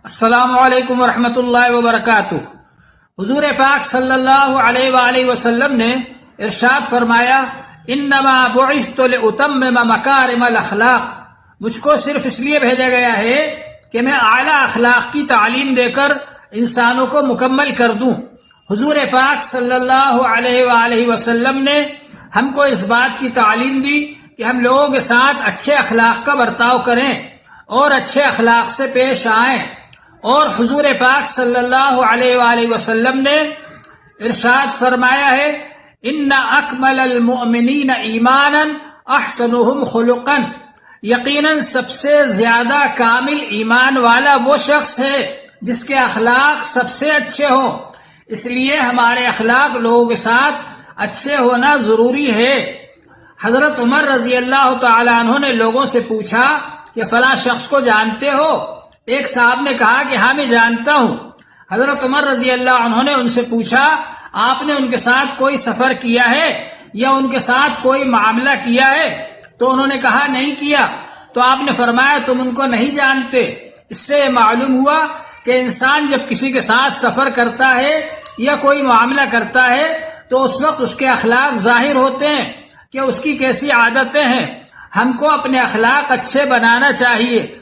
السلام علیکم ورحمۃ اللہ وبرکاتہ۔ حضور پاک صلی اللہ علیہ وآلہ وسلم نے ارشاد فرمایا، انما بعثت لاتمم مکارم الاخلاق، مجھ کو صرف اس لیے بھیجا گیا ہے کہ میں اعلیٰ اخلاق کی تعلیم دے کر انسانوں کو مکمل کر دوں۔ حضور پاک صلی اللہ علیہ وآلہ وسلم نے ہم کو اس بات کی تعلیم دی کہ ہم لوگوں کے ساتھ اچھے اخلاق کا برتاؤ کریں اور اچھے اخلاق سے پیش آئیں۔ اور حضور پاک صلی اللہ علیہ وآلہ وسلم نے ارشاد فرمایا ہے، ان اکمل المؤمنین ایمانا احسنهم خلقا، یقیناً سب سے زیادہ کامل ایمان والا وہ شخص ہے جس کے اخلاق سب سے اچھے ہوں۔ اس لیے ہمارے اخلاق لوگوں کے ساتھ اچھے ہونا ضروری ہے۔ حضرت عمر رضی اللہ تعالیٰ عنہ نے لوگوں سے پوچھا کہ فلاں شخص کو جانتے ہو؟ ایک صاحب نے کہا کہ ہاں میں جانتا ہوں۔ حضرت عمر رضی اللہ عنہ نے ان سے پوچھا، آپ نے ان کے ساتھ کوئی سفر کیا ہے یا ان کے ساتھ کوئی معاملہ کیا ہے؟ تو انہوں نے کہا نہیں کیا۔ تو آپ نے فرمایا تم ان کو نہیں جانتے۔ اس سے معلوم ہوا کہ انسان جب کسی کے ساتھ سفر کرتا ہے یا کوئی معاملہ کرتا ہے تو اس وقت اس کے اخلاق ظاہر ہوتے ہیں کہ اس کی کیسی عادتیں ہیں۔ ہم کو اپنے اخلاق اچھے بنانا چاہیے